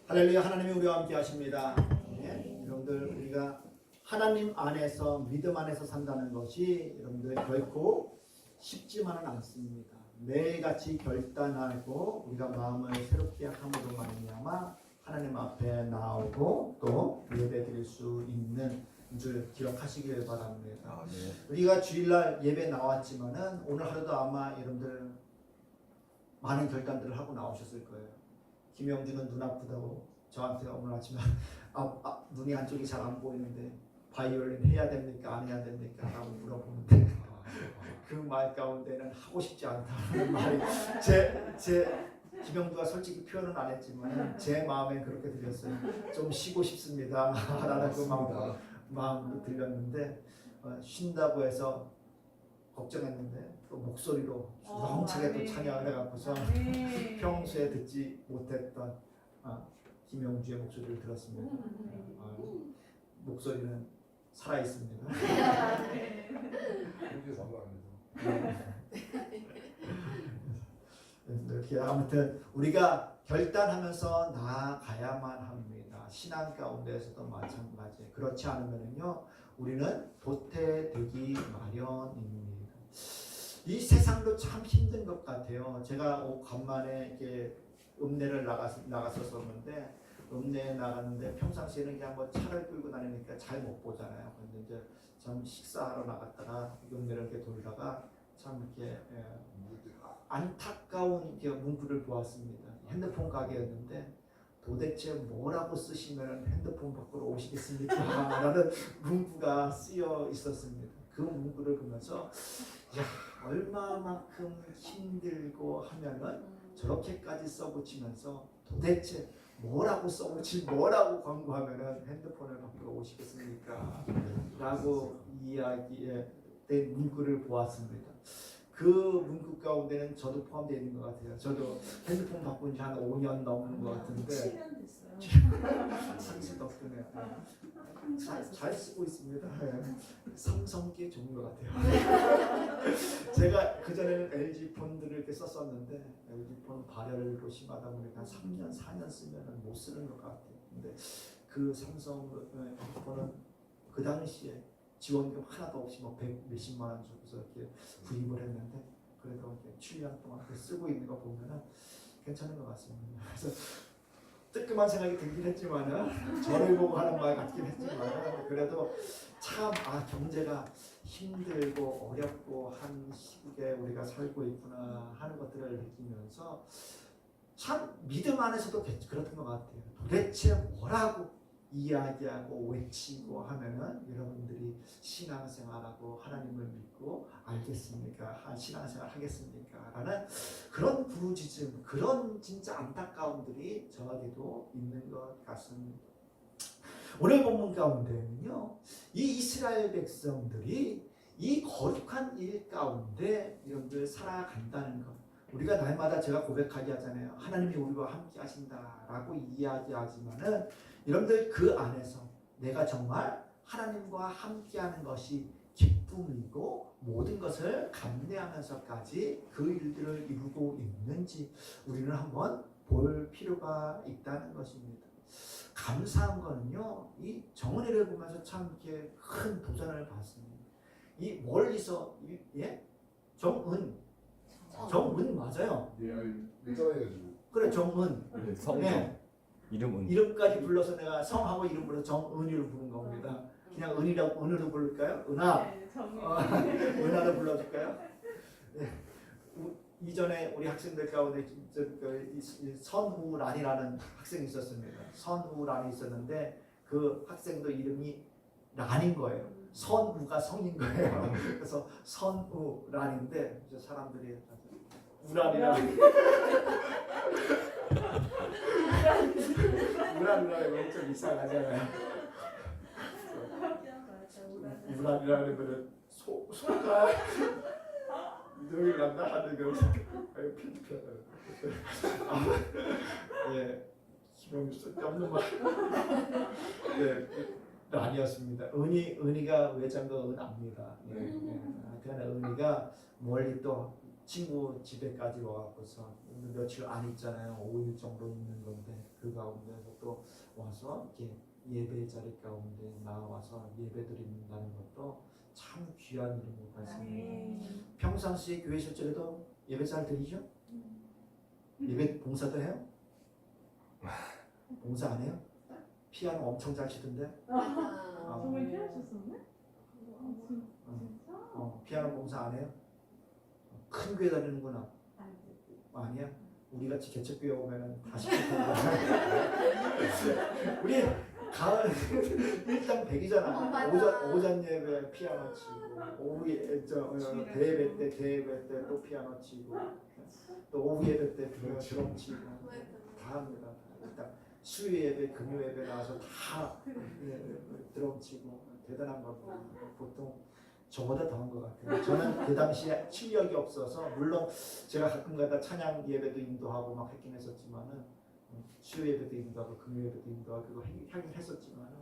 할렐루야. 하나님이 우리와 함께 하십니다. 여러분들 우리가 하나님 안에서 믿음 안에서 산다는 것이 여러분들 결코 쉽지만은 않습니다. 매일같이 결단하고 우리가 마음을 새롭게 함으로 말미암아 하나님 앞에 나오고 또 예배드릴 수 있는 줄 기억하시길 바랍니다. 우리가 주일날 예배 나왔지만은 오늘 하루도 아마 여러분들 많은 결단들을 하고 나오셨을 거예요. 김영준은 눈 아프다고 저한테 오늘 아침에 눈이 한쪽이 잘 안 보이는데 바이올린 해야 됩니까? 안 해야 됩니까? 라고 물어보는데 그 말 가운데는 하고 싶지 않다는 말이 제 김영두가 솔직히 표현은 안 했지만 제 마음엔 그렇게 들렸어요. 좀 쉬고 싶습니다 라는 그 마음으로 들렸는데 쉰다고 해서 걱정했는데 또 목소리로 우렁차게 또 찬양을 해갖고서 평소에 듣지 못했던 김영주의 목소리를 들었습니다. 목소리는 살아있습니다. 이렇게 아무튼 우리가 결단하면서 나아가야만 합니다. 신앙 가운데에서도 마찬가지. 그렇지 않으면요 우리는 도태되기 마련입니다. 이 세상도 참 힘든 것 같아요. 제가 간만에 이렇게 읍내를 나갔었는데 읍내에 나갔는데 평상시에는 그냥 뭐 차를 끌고 다니니까 잘 못 보잖아요. 근데 이제 참 식사하러 나갔다가 읍내를 이렇게 돌다가 참 이렇게 안타까운 문구를 보았습니다. 핸드폰 가게였는데 도대체 뭐라고 쓰시면 핸드폰 밖으로 오시겠습니까? 라는 문구가 쓰여 있었습니다. 그 문구를 보면서 야, 얼마만큼 힘들고 하면은 저렇게까지 써붙이면서 도대체 뭐라고 써붙이 뭐라고 광고하면은 핸드폰을 밖으로 오시겠습니까? 라고 이야기에 된 문구를 보았습니다. 그 문구 가운데는 저도 포함되어 있는 것 같아요. 저도 핸드폰 바꾼 지 한 5년 넘은 것 같은데 7년 됐어요. 상시 덕분에 잘 쓰고 있습니다. 삼성께 좋은 것 같아요. 제가 그전에는 LG 폰들을 이렇게 썼었는데 LG 폰 발열도 심하다 보니까 한 3년, 4년 쓰면 못 쓰는 것 같아요. 근데 그 삼성 폰은 그 당시에 지원금 하나도 없이 뭐 100 몇십만 원 주고서 이렇게 구입을 했는데 그래도 이렇게 7년 동안 쓰고 있는 거 보면은 괜찮은 것 같습니다. 그래서 뜨끔한 생각이 들긴 했지만은 저를 보고 하는 말 같긴 했지만 그래도 참 경제가 힘들고 어렵고 한 시국에 우리가 살고 있구나 하는 것들을 느끼면서 참 믿음 안에서도 그렇던 것 같아요. 도대체 뭐라고 이야기하고 외치고 하면은 여러분들이 신앙생활하고 하나님을 믿고 알겠습니까? 신앙생활 하겠습니까? 라는 그런 부르짖음, 그런 진짜 안타까움들이 저에게도 있는 것 같습니다. 오늘 본문 가운데는요, 이 이스라엘 백성들이 이 거룩한 일 가운데 여러분들 살아간다는 것. 우리가 날마다 제가 고백하게 하잖아요. 하나님이 우리와 함께 하신다라고 이야기하지만은 여러분들 그 안에서 내가 정말 하나님과 함께하는 것이 기쁨이고 모든 것을 감내하면서까지 그 일들을 이루고 있는지 우리는 한번 볼 필요가 있다는 것입니다. 감사한 거는요, 이 정은혜를 보면서 참 이렇게 큰 도전을 받습니다. 이 멀리서 정은 맞아요. 그래 정은. 네. 이름까지 불러서 내가 성하고 이름 불러 정은이로 부른 겁니다. 그냥 은이라고 은으로 부를까요? 은하. 은하로 불러줄까요? 네. 이전에 우리 학생들 가운데 선우란이라는 학생이 있었습니다. 선우란이 있었는데 그 학생도 이름이 란인 거예요. 선우가 성인 거예요. 그래서 선우란인데 사람들이 우란이라고 우란이라고 좀 이상하잖아요. 우란이라는 거는 소가 너희 난다 하는 거 예, 기본이 쓸데없는 말. 네, 아니었습니다. 은이가 외장거 은합니다. 그러나 은이가 멀리 또 친구 집에까지 와갖고서 며칠 안 있잖아요. 5일 정도 있는 건데 그 가운데서 또 와서 이렇게 예배 자리 가운데 나와서 예배 드린다는 것도 참 귀한 일인 것 같습니다. 평상시에 교회 실제로도 예배 잘 드리죠? 예배 봉사도 해요? 봉사 안 해요? 피아노 엄청 잘 치던데? 정말 피하셨었네? 피아노 봉사 안 해요? 큰 교회 다니는구나. 아니야? 우리 같이 개척교회 오면은 다 시킬 거야. 우리 가을 일당 100이잖아. 오전 예배 피아노 치고, 오후에 대예배 때 또 피아노 치고, 또 오후 예배 때 드럼 치고 다 합니다. 일단 수요 예배, 금요 예배 나와서 다 드럼 치고 대단한 겁니다. 보통 저보다 더한 것 같아요. 저는 그 당시에 실력이 없어서 물론 제가 가끔가다 찬양 예배도 인도하고 막 했긴 했었지만은 수요 예배도 인도하고 금요 예배도 인도하고 그거 하긴 했었지만은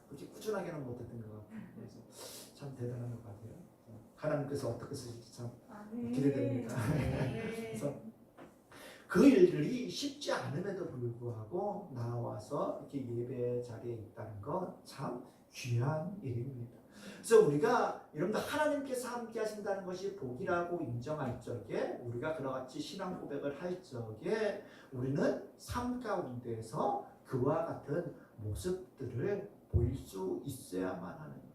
그렇게 꾸준하게는 못했던 것 같아요. 그래서 참 대단한 것 같아요. 하나님께서 어떻게 쓰실지 참 기대됩니다. 그래서 그 일들이 쉽지 않음에도 불구하고 나와서 이렇게 예배 자리에 있다는 건 참 귀한 일입니다. 그래서 우리가 여러분들 하나님께서 함께 하신다는 것이 복이라고 인정할 적에 우리가 그와 같이 신앙 고백을 할 적에 우리는 삶 가운데서 그와 같은 모습들을 보일 수 있어야만 하는 거예요.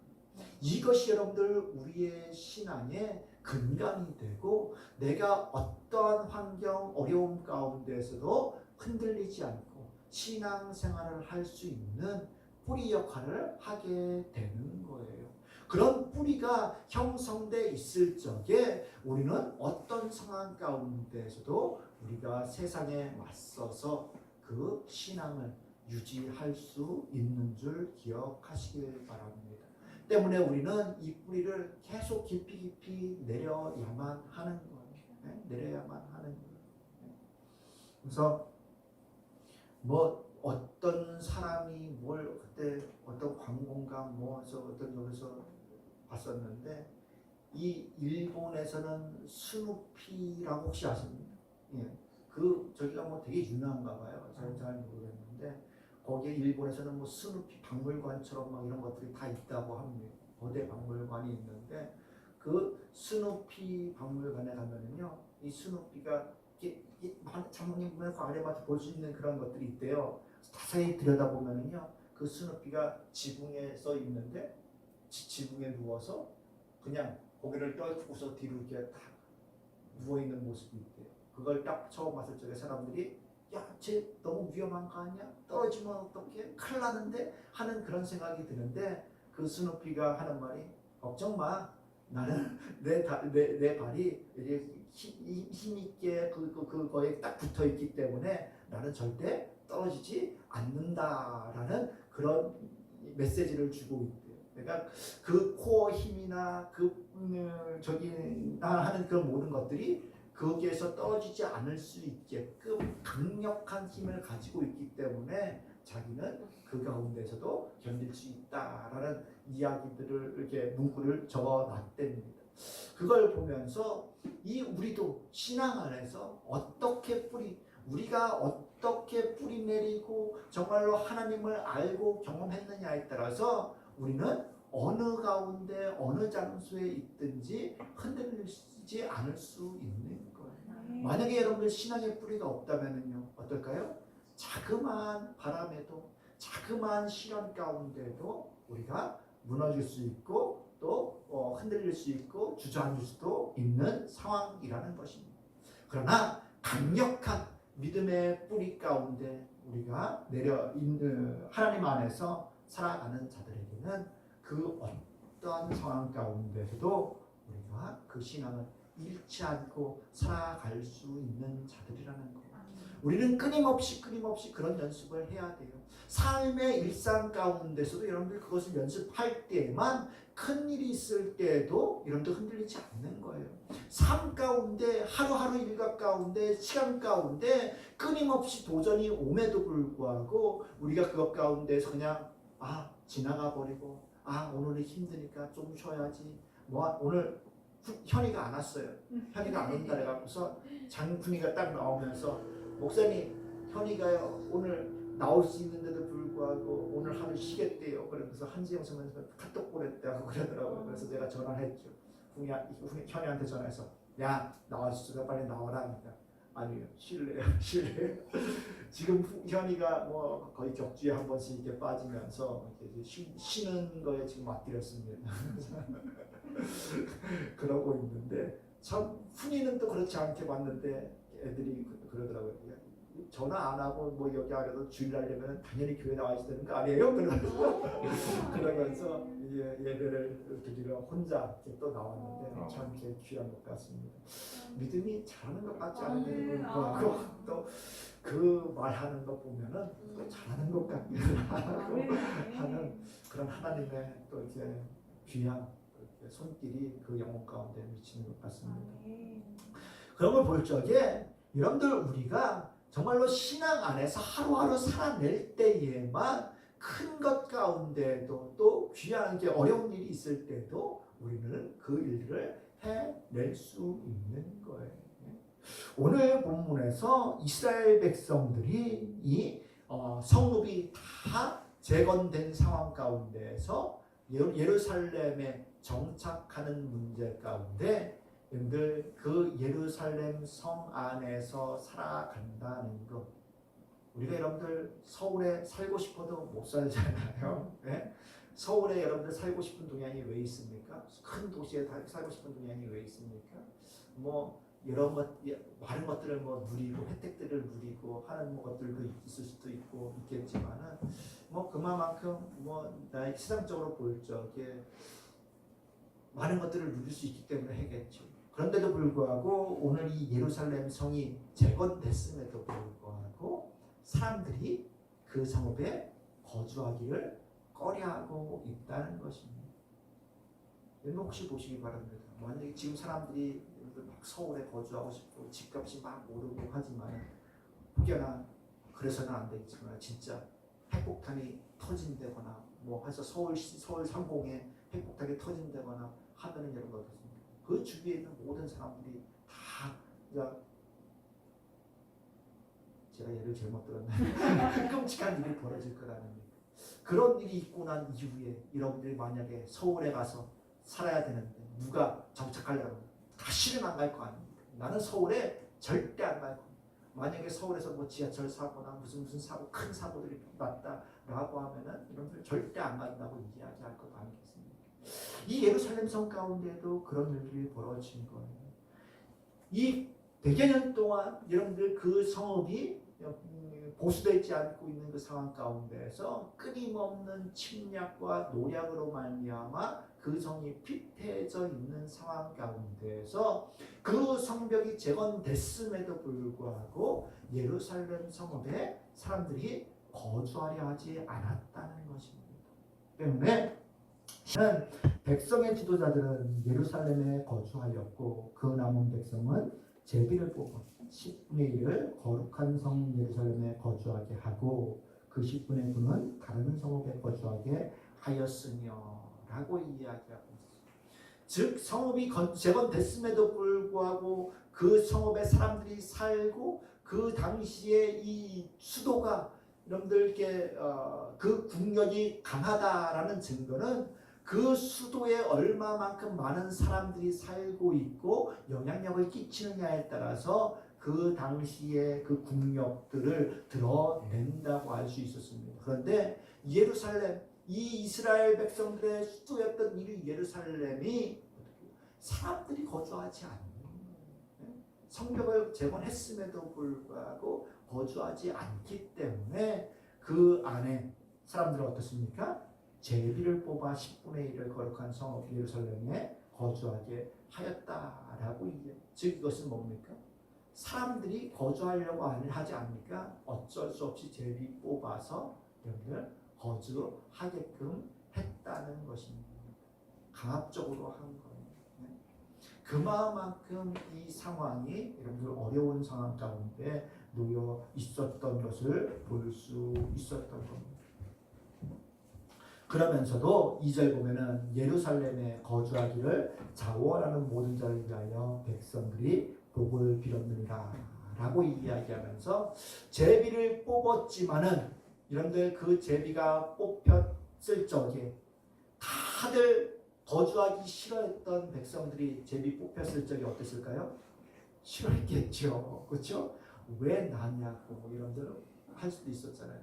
이것이 여러분들 우리의 신앙의 근간이 되고 내가 어떠한 환경 어려움 가운데서도 흔들리지 않고 신앙 생활을 할 수 있는 뿌리 역할을 하게 되는 거예요. 그런 뿌리가 형성돼 있을 적에 우리는 어떤 상황 가운데서도 우리가 세상에 맞서서 그 신앙을 유지할 수 있는 줄 기억하시길 바랍니다. 때문에 우리는 이 뿌리를 계속 깊이 내려야만 하는 거예요. 내려야만 하는 거예요. 그래서 뭐 어떤 사람이 뭘 그때 어떤 광고인가 뭐서 어떤 여기서 봤었는데 이 일본에서는 스누피라고 혹시 아십니까? 예, 그 저기가 뭐 되게 유명한가 봐요. 저는 잘 모르겠는데 거기에 일본에서는 뭐 스누피 박물관처럼 막 이런 것들이 다 있다고 합니다. 거대 박물관이 있는데 그 스누피 박물관에 가면은요, 이 스누피가 장모님 보면 그 아래마다 볼 수 있는 그런 것들이 있대요. 자세히 들여다보면은요, 그 스누피가 지붕에 써 있는데 지붕에 누워서 그냥 고개를 떨구고서 뒤로 이렇게 딱 누워 있는 모습이 있대요. 그걸 딱 처음 봤을 적에 사람들이 야, 쟤 너무 위험한 거 아니야? 떨어지면 어떡해? 큰일 나는데? 하는 그런 생각이 드는데 그 스누피가 하는 말이 걱정 마. 나는 내 발이 이제 힘있게 그거에 딱 붙어 있기 때문에 나는 절대 떨어지지 않는다라는 그런 메시지를 주고 있대요. 그러니까 그 코어 힘이나 저기 하는 그런 모든 것들이 거기에서 떨어지지 않을 수 있게끔 강력한 힘을 가지고 있기 때문에 자기는 그 가운데서도 견딜 수 있다라는 이야기들을 이렇게 문구를 적어놨답니다. 그걸 보면서 우리도 신앙 안에서 우리가 어떻게 뿌리 내리고 정말로 하나님을 알고 경험했느냐에 따라서 우리는 어느 가운데 어느 장소에 있든지 흔들리지 않을 수 있는 거예요. 만약에 여러분들 신앙의 뿌리가 없다면요 어떨까요? 자그마한 바람에도 자그마한 시련 가운데도 우리가 무너질 수 있고 또 흔들릴 수 있고 주저앉을 수도 있는 상황이라는 것입니다. 그러나 강력한 믿음의 뿌리 가운데 우리가 하나님 안에서 살아가는 자들에게는 그 어떤 상황 가운데서도 우리가 그 신앙을 잃지 않고 살아갈 수 있는 자들이라는 것. 우리는 끊임없이 그런 연습을 해야 돼요. 삶의 일상 가운데서도 여러분들 그것을 연습할 때만 큰 일이 있을 때도 여러분들 흔들리지 않는 거예요. 삶 가운데 하루하루 일과 가운데 시간 가운데 끊임없이 도전이 옴에도 불구하고 우리가 그것 가운데서 그냥 지나가 버리고 오늘은 힘드니까 좀 쉬어야지 오늘 현이가 안 왔어요. 현이가 안 온다 해갖고서 장훈이가 딱 나오면서 목사님 현이가요 오늘 나올 수 있는데도 불구하고 오늘 하루 쉬겠대요. 그러면서 한지영 선생님한테 카톡 보냈다고 그러더라고요. 그래서 내가 전화를 했죠. 현이한테 전화해서 야 나올 수 있어 빨리 나와라. 그러니까 아니요 쉴래요. 지금 현이가 뭐 거의 격주에 한 번씩 이렇게 빠지면서 이렇게 쉬는 거에 지금 맡기렸습니다. 그러고 있는데 참 훈이는 또 그렇지 않게 봤는데 애들이 그러더라고요. 전화 안 하고 뭐 여기 하려도 주일 하려면 당연히 교회 나와야 되는 거 아니에요? 그러면서 예배를 드리러 혼자 이렇게 또 나왔는데 참 이렇게 귀한 것 같습니다. 믿음이 잘하는 것 같지 않은데 불구하고 또 그 말하는 거 보면은 또 잘하는 것 같기도 하고 하는 그런 하나님의 또 이렇게 귀한 손길이 그 영혼 가운데 미치는 것 같습니다. 그런 걸 볼 적에 여러분들 우리가 정말로 신앙 안에서 하루하루 살아낼 때에만 큰 것 가운데도 또 귀한 게 어려운 일이 있을 때도 우리는 그 일을 해낼 수 있는 거예요. 오늘 본문에서 이스라엘 백성들이 이 성읍이 다 재건된 상황 가운데에서 예루살렘에 정착하는 문제 가운데 여러분들 그 예루살렘 성 안에서 살아간다는 것 우리가 여러분들 서울에 살고 싶어도 못 살잖아요. 네? 서울에 여러분들 살고 싶은 동향이 왜 있습니까? 큰 도시에 살고 싶은 동향이 왜 있습니까? 뭐 여러 많은 것들을 뭐 누리고 혜택들을 누리고 하는 것들도 있을 수도 있고 있겠지만은 뭐 그만큼 뭐 나의 세상적으로 볼 적에 많은 것들을 누릴 수 있기 때문에 하겠죠. 그런데도 불구하고 오늘 이 예루살렘 성이 재건됐음에도 불구하고 사람들이 그 성읍에 거주하기를 꺼려하고 있다는 것입니다. 여러분 혹시 보시기 바랍니다. 만약에 지금 사람들이 막 서울에 거주하고 싶고 집값이 막 오르고 하지만 혹여나 그래서는 안 되겠지만 진짜 핵폭탄이 터진다거나 뭐 해서 서울 상공에 핵폭탄이 터진다거나 하면은 여러분 어떻습니까? 그 주위에 있는 모든 사람들이 다 제가 예를 잘못 들었나요? 끔찍한 일이 벌어질 거라는 얘기. 그런 일이 있고 난 이후에 여러분들이 만약에 서울에 가서 살아야 되는데 누가 정착하려고 다시는 안 갈 거 아닙니까? 나는 서울에 절대 안 갈 겁니다. 만약에 서울에서 뭐 지하철 사고나 무슨 사고 큰 사고들이 났다라고 하면은 여러분들 절대 안 간다고 이야기할 것 아니겠습니까? 이 예루살렘 성 가운데도 그런 일들이 벌어진 거예요. 이 100여 년 동안 여러분들 그 성읍이 보수되지 않고 있는 그 상황 가운데에서 끊임없는 침략과 노략으로 말미암아 그 성이 피폐해져 있는 상황 가운데에서 그 성벽이 재건됐음에도 불구하고 예루살렘 성읍에 사람들이 거주하려 하지 않았다는 것입니다. 때문에 백성의 지도자들은 예루살렘에 거주하였고 그 남은 백성은 제비를 뽑아 10분의 1을 거룩한 성 예루살렘에 거주하게 하고 그 10분의 9는 다른 성읍에 거주하게 하였으며 라고 이야기하고 있습니다. 즉 성읍이 재건됐음에도 불구하고 그 성읍에 사람들이 살고 그 당시에 이 수도가 여러분들께 그 국력이 강하다라는 증거는 그 수도에 얼마만큼 많은 사람들이 살고 있고 영향력을 끼치느냐에 따라서 그 당시에 그 국력들을 드러낸다고 할 수 있었습니다. 그런데 예루살렘, 이 이스라엘 백성들의 수도였던 이 예루살렘이 사람들이 거주하지 않는 거예요. 성벽을 재건했음에도 불구하고 거주하지 않기 때문에 그 안에 사람들은 어떻습니까? 제비를 뽑아 10분의 1을 거룩한 성읍 예루살렘에 거주하게 하였다라고 즉 이것은 뭡니까? 사람들이 거주하려고 하지 않으니까 어쩔 수 없이 제비 뽑아서 여러분들 거주하게끔 했다는 것입니다. 강압적으로 한 거예요. 그만큼 이 상황이 여러분들 어려운 상황 가운데 놓여 있었던 것을 볼 수 있었던 겁니다. 그러면서도 2절 보면은 예루살렘에 거주하기를 자원하는 모든 자를 위하여 백성들이 복을 빌었느니라 라고 이야기하면서 제비를 뽑았지만은 여러분들 그 제비가 뽑혔을 적에 다들 거주하기 싫어했던 백성들이 제비 뽑혔을 적에 어땠을까요? 싫어했겠죠. 그렇죠? 왜 나냐고 여러분들 할 수도 있었잖아요.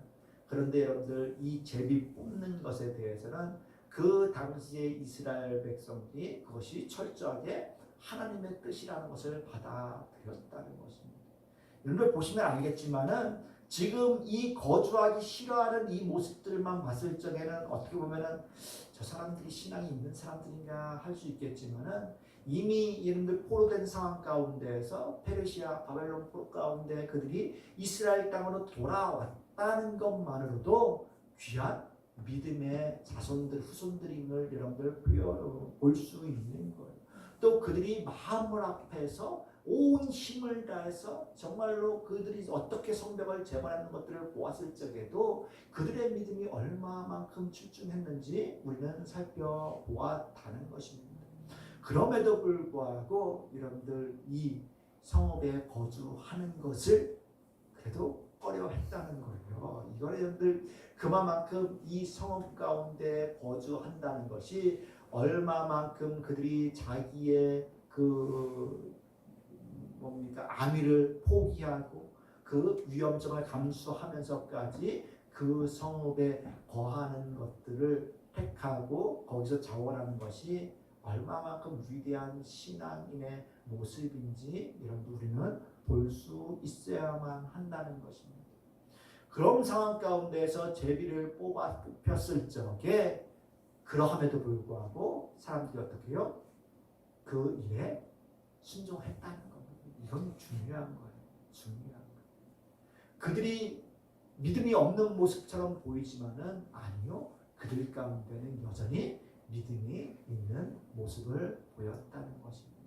그런데 여러분들 이 제비 뽑는 것에 대해서는 그 당시에 이스라엘 백성들이 그것이 철저하게 하나님의 뜻이라는 것을 받아들였다는 것입니다. 여러분들 보시면 알겠지만은 지금 이 거주하기 싫어하는 이 모습들만 봤을 적에는 어떻게 보면은 저 사람들이 신앙이 있는 사람들인가 할 수 있겠지만은 이미 여러분들 포로된 상황 가운데에서 페르시아 바벨론 포로 가운데 그들이 이스라엘 땅으로 돌아왔다는 것만으로도 귀한 믿음의 자손들 후손들임을 여러분들 볼 수 있는 거예요. 또 그들이 마음을 앞에서 온 힘을 다해서 정말로 그들이 어떻게 성벽을 재건하는 것들을 보았을 적에도 그들의 믿음이 얼마만큼 출중했는지 우리는 살펴보았다는 것입니다. 그럼에도 불구하고 여러분들 이 성읍에 거주하는 것을 그래도 꺼려했다는 거예요. 이거는 여러분들 그만큼 이 성읍 가운데 거주한다는 것이 얼마만큼 그들이 자기의 그 안위를 포기하고 그 위험성을 감수하면서까지 그 성읍에 거하는 것들을 택하고 거기서 자원하는 것이 얼마만큼 위대한 신앙인의 모습인지 이런 우리는 볼 수 있어야만 한다는 것입니다. 그런 상황 가운데서 제비를 뽑혔을 적에 그러함에도 불구하고 사람들이 어떻게 해요? 그 일에 순종했다는 겁니다. 이건 중요한 거예요. 중요한 거예요. 그들이 믿음이 없는 모습처럼 보이지만은 아니요. 그들 가운데는 여전히 믿음이 있는 모습을 보였다는 것입니다.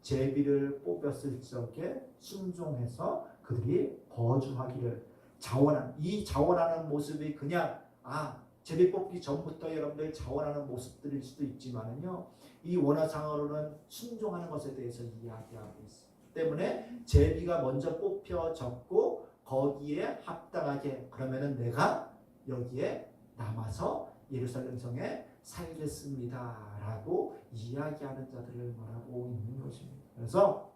제비를 뽑았을 적에 순종해서 그들이 거주하기를 자원하는 모습이 그냥 제비 뽑기 전부터 여러분들 자원하는 모습들일 수도 있지만은요. 이 원어상으로는 순종하는 것에 대해서 이야기하고 있어요. 때문에 제비가 먼저 뽑혀졌고 거기에 합당하게 그러면은 내가 여기에 남아서 예루살렘 성에 살겠습니다라고 이야기하는 자들을 말하고 있는 것입니다. 그래서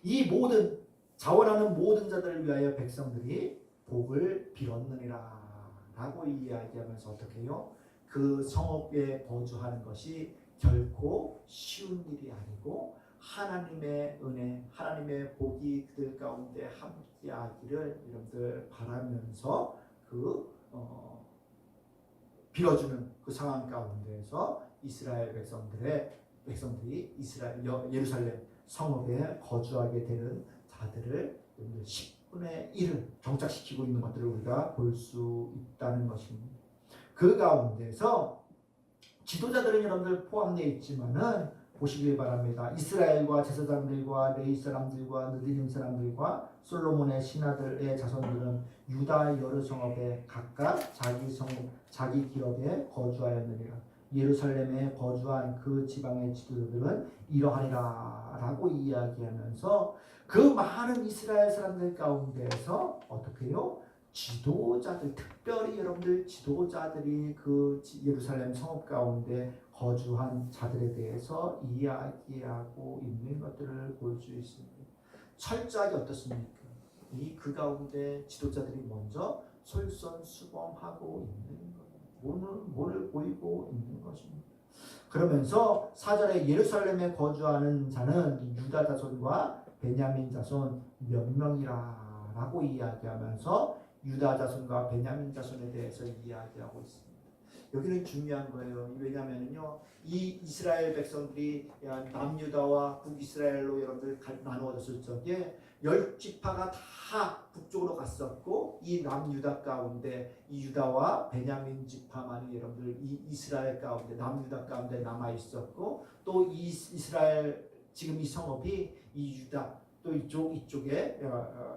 이 모든 자원하는 모든 자들을 위하여 백성들이 복을 빌었느니라 라고 이야기하면서 어떻게 해요? 그 성읍에 거주하는 것이 결코 쉬운 일이 아니고 하나님의 은혜, 하나님의 복이 그들 가운데 함께하기를 여러분들 바라면서 빌어주는 그 상황 가운데에서 이스라엘 백성들이 예루살렘 성읍에 거주하게 되는 자들을 10분의 1을 정착시키고 있는 것들을 우리가 볼 수 있다는 것입니다. 그 가운데서 지도자들은 여러분들 포함되어 있지만은 보시길 바랍니다. 이스라엘과 제사장들과 레위 사람들과 느디림 사람들과 솔로몬의 신하들의 자손들은 유다 여러 성읍에 각각 자기 기업에 거주하였느니라. 예루살렘에 거주한 그 지방의 지도자들은 이러하리라 라고 이야기하면서 그 많은 이스라엘 사람들 가운데에서 어떻게 해요? 지도자들, 특별히 여러분들 지도자들이 그 예루살렘 성읍 가운데 거주한 자들에 대해서 이야기하고 있는 것들을 볼 수 있습니다. 철저하게 어떻습니까? 그 가운데 지도자들이 먼저 솔선수범하고 있는 거예요. 몸을 보이고 있는 것입니다. 그러면서 4절에 예루살렘에 거주하는 자는 유다 자손과 베냐민 자손 몇 명이라 라고 이야기하면서 유다 자손과 베냐민 자손에 대해서 이야기하고 있습니다. 여기는 중요한 거예요. 왜냐하면요, 이 이스라엘 백성들이 남유다와 북이스라엘로 여러분들 나누어졌을 적에 10지파가 다 북쪽으로 갔었고 이 남유다 가운데 이 유다와 베냐민 지파만이 여러분들 이 이스라엘 가운데 남유다 가운데 남아 있었고 또 이 이스라엘 지금 이 성읍이 이 유다 또 이쪽에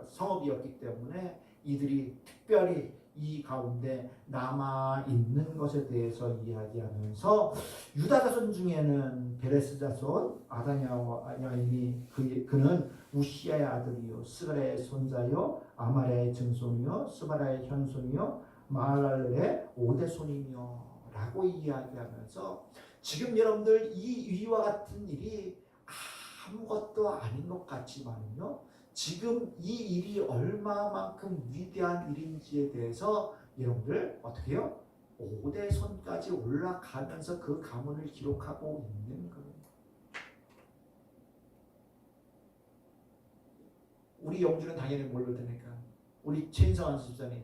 성읍이었기 때문에 이들이 특별히 이 가운데 남아 있는 것에 대해서 이야기하면서 유다 자손 중에는 베레스 자손 아다냐이 그는 우시아의 아들이요 스가랴의 손자요 아마랴의 증손이요 스바라의 현손이요 마할랄의 5대 손이며 라고 이야기하면서 지금 여러분들 이 위와 같은 일이 아무것도 아닌 것 같지만요 지금 이 일이 얼마만큼 위대한 일인지에 대해서 여러분들 어떻게 해요? 5대 손까지 올라가면서 그 가문을 기록하고 있는 거예요. 우리 영주는 당연히 뭘로 되니까 우리 최인성한 집사님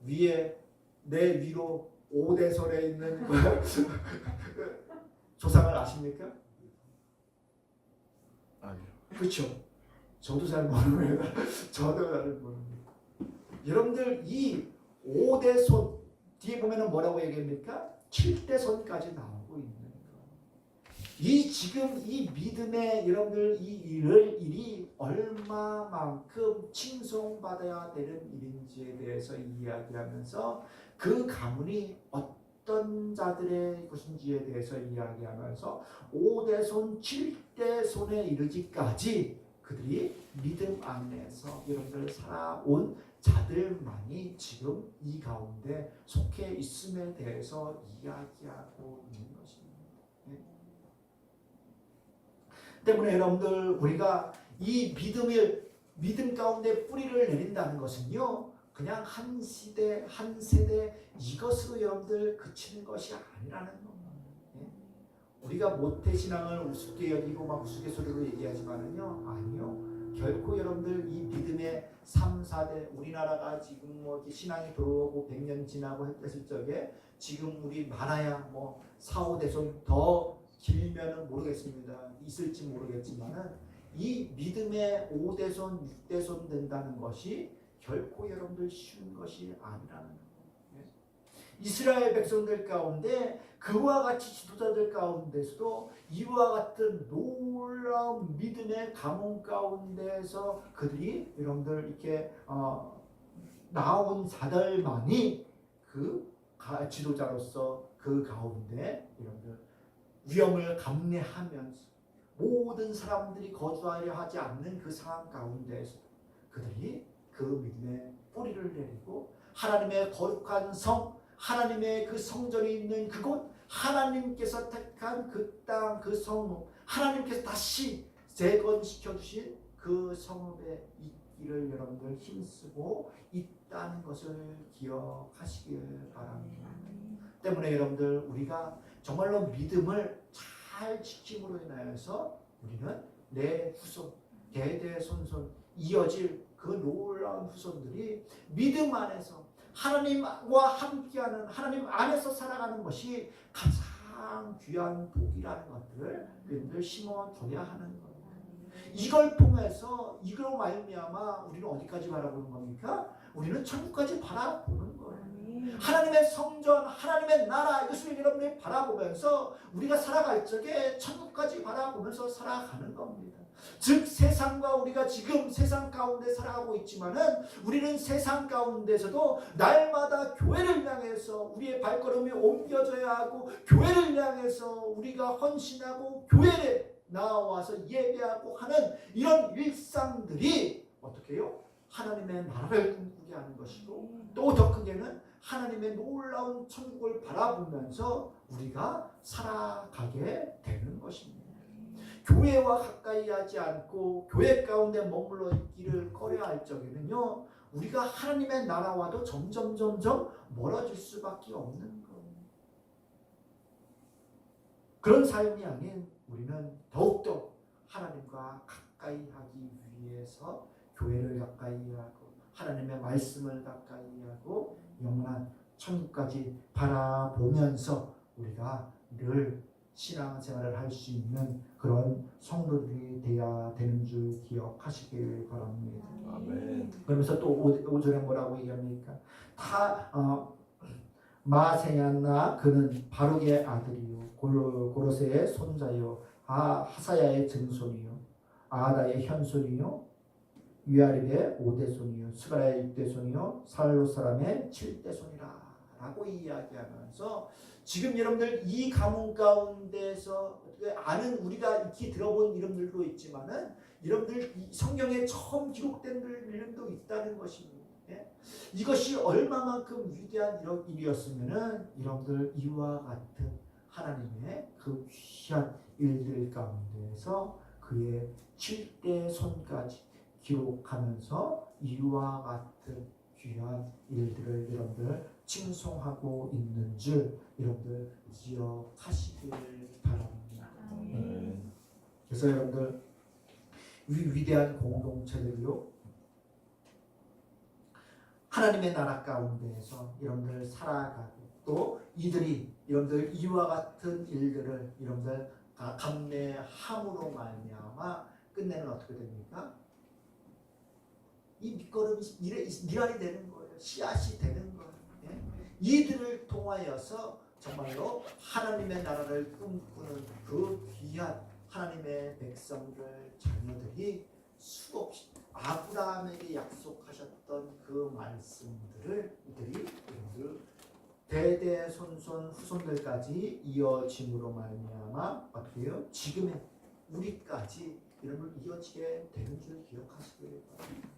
위에 내 위로 5대 손에 있는 조상을 아십니까? 아니요. 그렇죠. 저도 잘 모릅니다. 저도 잘 모릅니다. 여러분들 이 5대 손 뒤에 보면은 뭐라고 얘기합니까? 7대 손까지 나오고 있는 거예요. 이 지금 이 믿음의 여러분들 이 일이 얼마만큼 칭송받아야 되는 일인지에 대해서 이야기하면서 그 가문이 어떤 자들의 것인지에 대해서 이야기하면서 5대 손, 7대 손에 이르기까지 그들이 믿음 안에서 여러분들 살아온 자들만이 지금 이 가운데 속해 있음에 대해서 이야기하고 있는 것입니다. 때문에 여러분들 우리가 이 믿음 가운데 뿌리를 내린다는 것은요 그냥 한 시대 한 세대 이것으로 여러분들 그치는 것이 아니라는 겁니다. 우리가 모태신앙을 우습게 여기고 막 우스갯소리로 얘기하지만은요 아니요 결코 여러분들 이 믿음의 3, 4대 우리나라가 지금 뭐 신앙이 들어오고 100년 지나고 했을 적에 지금 우리 많아야 뭐 4, 5대손 더 길면은 모르겠습니다. 있을지 모르겠지만은 이 믿음의 5대손, 6대손 된다는 것이 결코 여러분들 쉬운 것이 아니라는 거예요. 이스라엘 백성들 가운데 그와 같이 지도자들 가운데서도 이와 같은 놀라운 믿음의 가문 가운데서 그들이 여러분들 이렇게 나온 자들만이 그 지도자로서 그 가운데 여러분들 위험을 감내하면서 모든 사람들이 거주하려 하지 않는 그 상황 가운데서 그들이 그 믿음의 뿌리를 내리고 하나님의 거룩한 성 하나님의 그 성전이 있는 그곳 하나님께서 택한 그 땅 그 성읍 하나님께서 다시 재건시켜 주신 그 성읍에 있기를 여러분들 힘쓰고 있다는 것을 기억하시길 바랍니다. 때문에 여러분들 우리가 정말로 믿음을 잘 지킴으로 인하여서 우리는 내 후손 대대손손 이어질 그 놀라운 후손들이 믿음 안에서 하나님과 함께하는 하나님 안에서 살아가는 것이 가장 귀한 복이라는 것들을 여러분들 심어둬야 하는 거예요. 이걸 통해서 이걸로 말미암아 우리는 어디까지 바라보는 겁니까? 우리는 천국까지 바라보는 거예요. 하나님의 성전, 하나님의 나라 이것을 여러분들이 바라보면서 우리가 살아갈 적에 천국까지 바라보면서 살아가는 겁니다. 즉 세상과 우리가 지금 세상 가운데 살아가고 있지만은 우리는 세상 가운데서도 날마다 교회를 향해서 우리의 발걸음이 옮겨져야 하고 교회를 향해서 우리가 헌신하고 교회에 나와서 예배하고 하는 이런 일상들이 어떻게 해요? 하나님의 나라를 꿈꾸게 하는 것이고 또 더 크게는 하나님의 놀라운 천국을 바라보면서 우리가 살아가게 되는 것입니다. 교회와 가까이 하지 않고 교회 가운데 머물러 있기를 꺼려할 적에는요 우리가 하나님의 나라와도 점점 멀어질 수밖에 없는 거예요. 그런 삶이 아닌 우리는 더욱더 하나님과 가까이 하기 위해서 교회를 가까이 하고 하나님의 말씀을 가까이 하고 영원한 천국까지 바라보면서 우리가 늘 신앙생활을 할 수 있는 그런 성도들이 되어야 되는 줄 기억하시길 바랍니다. 아멘. 그러면서 또 5절에 뭐라고 얘기합니까? 마세야나 그는 바룩의 아들이요 고로세의 손자요 하사야의 증손이요 아다의 현손이요 위아립의 5대 손이요 스가랴의 6대 손이요 살로 사람의 7대 손이라 라고 이야기하면서 지금 여러분들 이 가문 가운데서 아는 우리가 익히 들어본 이름들도 있지만은 여러분들 이 성경에 처음 기록된 이름도 있다는 것입니다. 예? 이것이 얼마만큼 위대한 일이었으면은 여러분들 이와 같은 하나님의 그 귀한 일들 가운데서 그의 7대 손까지 기록하면서 이와 같은 귀한 일들을 여러분들 칭송하고 있는 줄 여러분들 기억하시길 바랍니다. 그래서 여러분들 위대한 공동체들이요 하나님의 나라 가운데에서 여러분들 살아가고 또 이들이 여러분들 이와 같은 일들을 여러분들 감내함으로 말미암아 끝내는 어떻게 됩니까? 이 밑거름이 미랄이 되는 거예요. 씨앗이 되는 거예요. 예? 이들을 통하여서 정말로 하나님의 나라를 꿈꾸는 그 귀한 하나님의 백성들 자녀들이 수없이 아브라함에게 약속하셨던 그 말씀들을 이들이 대대손손 후손들까지 이어짐으로 말미암아 어떻게 해요? 지금의 우리까지 이런 걸 이어지게 되는 줄 기억하시길 바랍니다.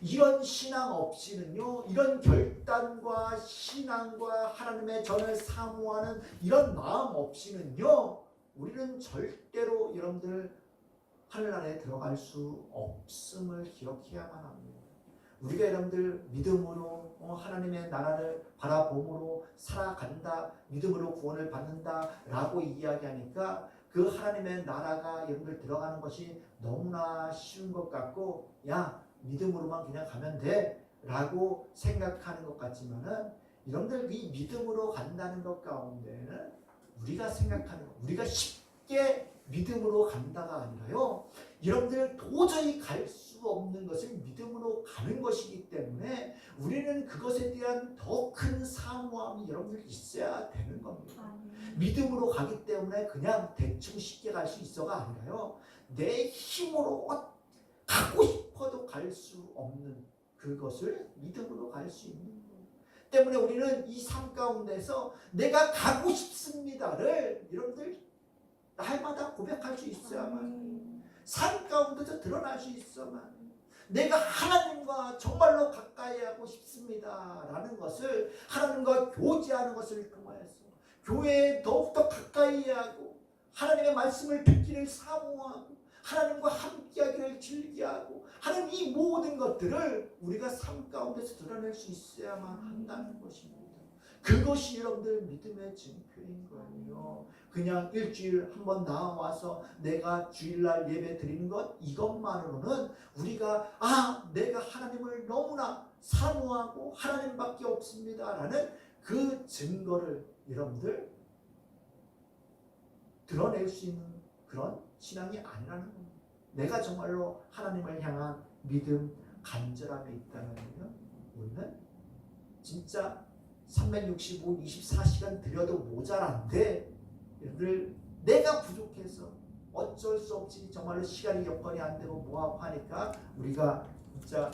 이런 신앙 없이는요, 이런 결단과 신앙과 하나님의 전을 사모하는 이런 마음 없이는요, 우리는 절대로 여러분들 하늘나라에 들어갈 수 없음을 기억해야만 합니다. 우리가 여러분들 믿음으로 하나님의 나라를 바라봄으로 살아간다, 믿음으로 구원을 받는다 라고 이야기하니까 그 하나님의 나라가 여러분들 들어가는 것이 너무나 쉬운 것 같고 야 믿음으로만 그냥 가면 돼 라고 생각하는 것 같지만은 여러분들 이 믿음으로 간다는 것 가운데는 우리가 생각하는 우리가 쉽게 믿음으로 간다가 아니라요 여러분들 도저히 갈 수 없는 것을 믿음으로 가는 것이기 때문에 우리는 그것에 대한 더 큰 사모함이 여러분들 있어야 되는 겁니다. 믿음으로 가기 때문에 그냥 대충 쉽게 갈 수 있어가 아니라요 내 힘으로 가고 싶어도 갈 수 없는 그것을 믿음으로 갈 수 있는 거예요. 때문에 우리는 이 삶 가운데서 내가 가고 싶습니다를 여러분들 날마다 고백할 수 있어야만 삶 가운데서 드러날 수 있어야만 내가 하나님과 정말로 가까이 하고 싶습니다 라는 것을 하나님과 교제하는 것을 통하여서 교회에 더욱더 가까이 하고 하나님의 말씀을 듣기를 사모하고 하나님과 함께하기를 즐겨하고 하는 이 모든 것들을 우리가 삶 가운데서 드러낼 수 있어야만 한다는 것입니다. 그것이 여러분들 믿음의 증표인 거예요. 그냥 일주일 한번 나와서 내가 주일날 예배 드리는 것 이것만으로는 우리가 내가 하나님을 너무나 사모하고 하나님밖에 없습니다라는 그 증거를 여러분들 드러낼 수 있는 그런 신앙이 아니라는 겁니다. 내가 정말로 하나님을 향한 믿음, 간절함이 있다면요 우리는 진짜 365, 24시간 드려도 모자란데 여러분들 내가 부족해서 어쩔 수 없이 정말로 시간이 여건이 안 되고 모압하니까 우리가 진짜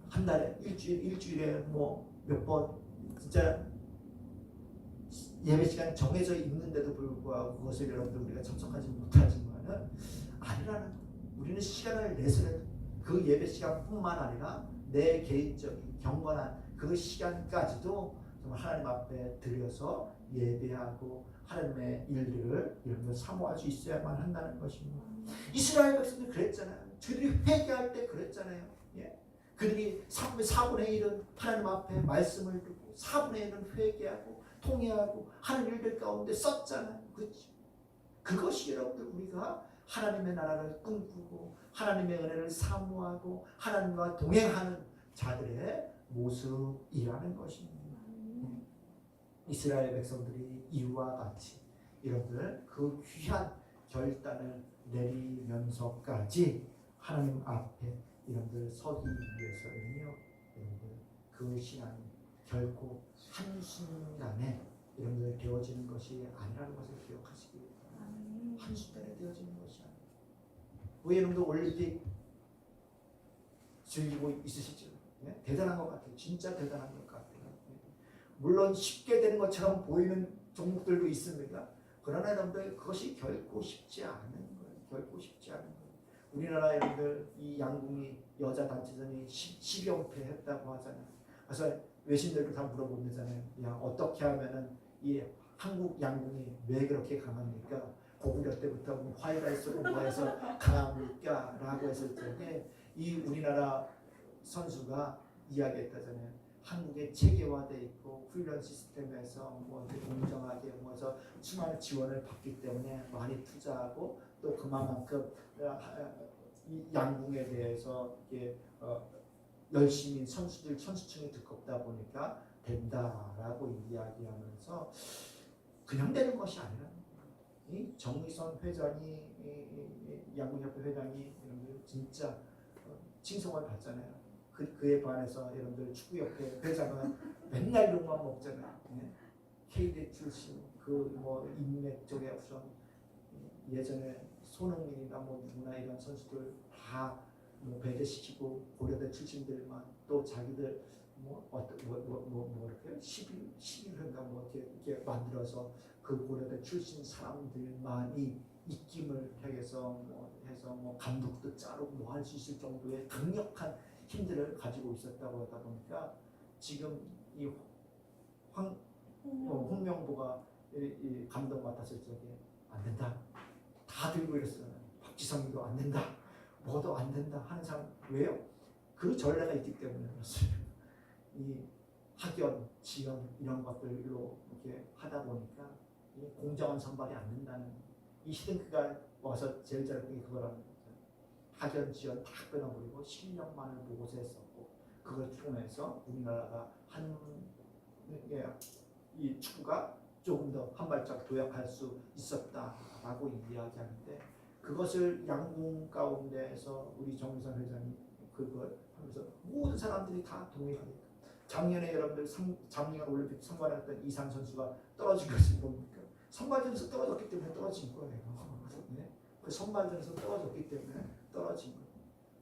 한 달에 일주일에 뭐 몇 번 진짜 예배 시간 정해져 있는데도 불구하고 그것을 여러분들 우리가 참석하지 못하지만은 아니라는 거예요. 우리는 시간을 내서라도 그 예배 시간뿐만 아니라 내 개인적인 경건한 그 시간까지도 정말 하나님 앞에 드려서 예배하고 하나님의 일들을 여러분들 사모할 수 있어야만 한다는 것입니다. 이스라엘 백성들이 그랬잖아요. 그들이 회개할 때 그랬잖아요. 예. 그들이 4분의 1은 하나님 앞에 말씀을 듣고 4분의 1은 회개하고 통회하고 하는 일들 가운데 썼잖아요. 그렇죠? 그것이 여러분들 우리가 하나님의 나라를 꿈꾸고 하나님의 은혜를 사모하고 하나님과 동행하는 자들의 모습이라는 것입니다. 이스라엘 백성들이 이와 같이 여러분들 그 귀한 결단을 내리면서까지 하나님 앞에 여러분들 서기 위해서는요 여러분들 그 신앙이 결코 한순간에 여러분들 되어지는 것이 아니라는 것을 기억하시기 바랍니다. 한순간에 되어지는 것이 아니에요. 왜 여러분들 올림픽 즐기고 있으시죠? 예? 대단한 것 같아요. 진짜 대단한 것 같아요. 예. 물론 쉽게 되는 것처럼 보이는 종목들도 있습니다. 그러나 여러분들 그것이 결코 쉽지 않은 거예요. 결코 쉽지 않은 거예요. 우리나라 여러분들 이 양궁이 여자 단체전이 10여 회 했다고 하잖아요. 그래서 외신들도 다 물어보잖아요. 야, 어떻게 하면은 이 한국 양궁이 왜 그렇게 강합니까? 고구려 때부터 뭐 화해가 있었고 뭐해서 강합니까? 라고 했을 때 이 우리나라 선수가 이야기했다잖아요. 한국에 체계화돼 있고 훈련 시스템에서 뭐 공정하게 뭐서 수많은 지원을 받기 때문에 많이 투자하고 또 그만큼 이 양궁에 대해서 이게 열심히 선수층이 두껍다 보니까 된다라고 이야기하면서 그냥 되는 것이 아니라 이 정의선 회장이 양궁협회 회장이 여러분들 진짜 칭송을 받잖아요. 그에 반해서 여러분들 축구협회 회장은 맨날 욕만 먹잖아요. 네? KD 출신 그 뭐 인맥 쪽에 우선 예전에 손흥민이나 뭐 누구나 이런 선수들 다 뭐 배제시키고 고려대 출신들만 또 자기들 뭐 어떤 뭐 이렇게 11회인가 뭐 이렇게 만들어서 그 고려대 출신 사람들만이 입김을 해서 뭐 감독도 자르고 뭐 할 수 있을 정도의 강력한 힘들을 가지고 있었다고 하다 보니까 지금 이 홍명보가 이 감독 맡았을 적에 안 된다. 다 들고 이랬어요. 박지성도 안 된다. 뭐도 안 된다 하는 사람 왜요? 그 전례가 있기 때문에 그렇습니다. 이 학연, 지연 이런 것들로 이렇게 하다 보니까 이 공정한 선발이 안 된다는 이 히딩크가 와서 제일 잘 보기 그거라는 거죠. 학연, 지연 다 끊어버리고 실력만을 보고서 했었고 그걸 통해서 우리나라가 이 축구가 조금 더 한 발짝 도약할 수 있었다라고 이야기하는데 그것을 양궁 가운데에서 우리 정의선 회장이 그걸 하면서 모든 사람들이 다 동의하니까 작년에 여러분들 작년 올림픽 선발했던 이상 선수가 떨어진 것이 뭡니까? 선발전에서 떨어졌기 때문에 떨어진 거예요. 네? 그 선발전에서 떨어졌기 때문에 떨어진 거예요.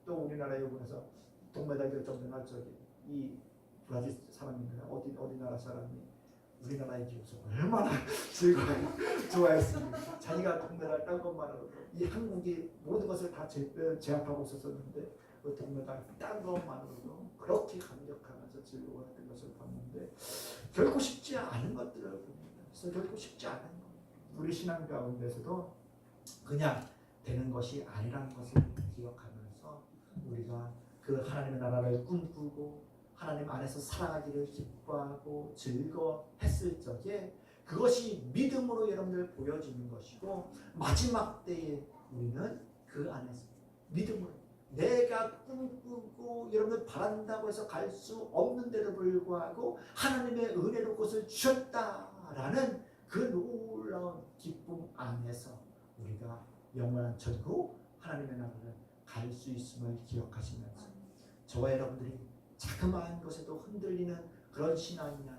또 우리나라 여군에서 동메달 결정전할 적에 이 브라질 사람인가요? 어디 나라 사람이 우리나라 이기고서 얼마나 좋아했습니까? 자기가 동메달 딴 것만으로도 이 한국이 모든 것을 다 제압하고 있었는데 그 동메달 딴 것만으로도 그렇게 감격하면서 즐거워했던 것을 봤는데 결코 쉽지 않은 것들을 봅니다. 그래서 결코 쉽지 않은 것. 우리 신앙 가운데서도 그냥 되는 것이 아니라는 것을 기억하면서 우리가 그 하나님의 나라를 꿈꾸고 하나님 안에서 살아가기를 기뻐하고 즐거워했을 적에 그것이 믿음으로 여러분들 보여지는 것이고 마지막 때에 우리는 그 안에서 믿음으로 내가 꿈꾸고 여러분들 바란다고 해서 갈 수 없는데도 불구하고 하나님의 은혜로 그것을 주셨다라는 그 놀라운 기쁨 안에서 우리가 영원한 천국 하나님의 나라를 갈 수 있음을 기억하시면서 저와 여러분들이 자그마한 것에도 흔들리는 그런 신앙이 아니라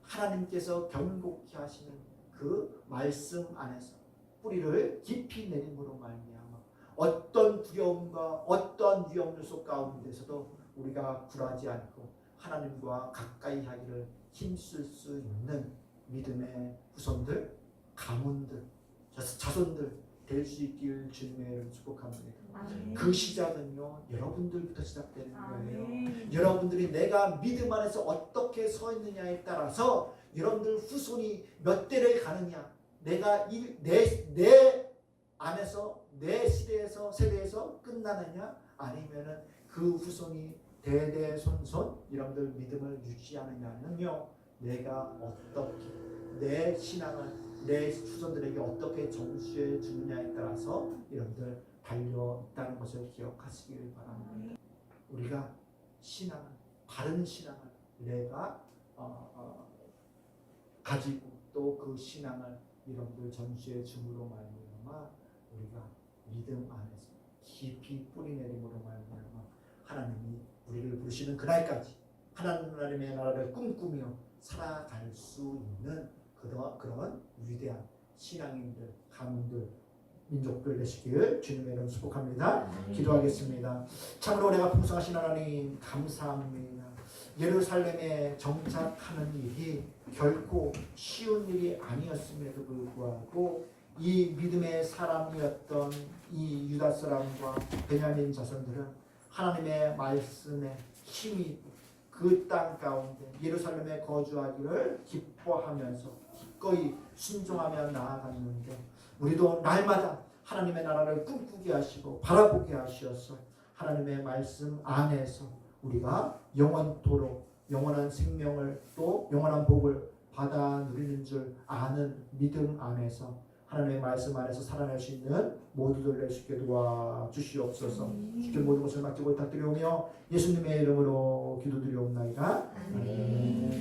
하나님께서 견고케 하시는 그 말씀 안에서 뿌리를 깊이 내림으로 말미암아 어떤 두려움과 어떤 위험 요소 가운데서도 우리가 굴하지 않고 하나님과 가까이 하기를 힘쓸 수 있는 믿음의 후손들, 가문들, 자손들 될 수 있기를 주님의 축복합니다. 그 시작은요 여러분들부터 시작되는 거예요. 여러분들이 내가 믿음 안에서 어떻게 서 있느냐에 따라서 여러분들 후손이 몇 대를 가느냐, 내가 내 안에서 내 세대에서 끝나느냐 아니면은 그 후손이 대대손손 여러분들 믿음을 유지하느냐는요 내가 어떻게 내 신앙을 내 후손들에게 어떻게 전수해 주느냐에 따라서 여러분들 달려 있다는 것을 기억하시길 바랍니다. 우리가 신앙을 바른 신앙을 내가 가지고 또 그 신앙을 여러분들 전수해 줌으로 말미암아 우리가 믿음 안에서 깊이 뿌리내림으로 말미암아 하나님이 우리를 부르시는 그날까지 하나님의 나라를 꿈꾸며 살아갈 수 있는 그런 위대한 신앙인들, 가문들, 민족들 되시길 주님의 이름 축복합니다. 기도하겠습니다. 참으로 내가 풍성하신 하나님 감사합니다. 예루살렘에 정착하는 일이 결코 쉬운 일이 아니었음에도 불구하고 이 믿음의 사람이었던 이 유다 사람과 베냐민 자손들은 하나님의 말씀에 힘이 그 땅 가운데 예루살렘에 거주하기를 기뻐하면서 기꺼이 순종하며 나아갔는데 우리도 날마다 하나님의 나라를 꿈꾸게 하시고 바라보게 하시어서 하나님의 말씀 안에서 우리가 영원토록 영원한 생명을 또 영원한 복을 받아 누리는 줄 아는 믿음 안에서 하나님의 말씀 안에서 살아날 수 있는 모두들 내주께 도와주시옵소서. 주께 모든 것을 맡기고 부탁드리오며 예수님의 이름으로 기도드리옵나이다. 아멘.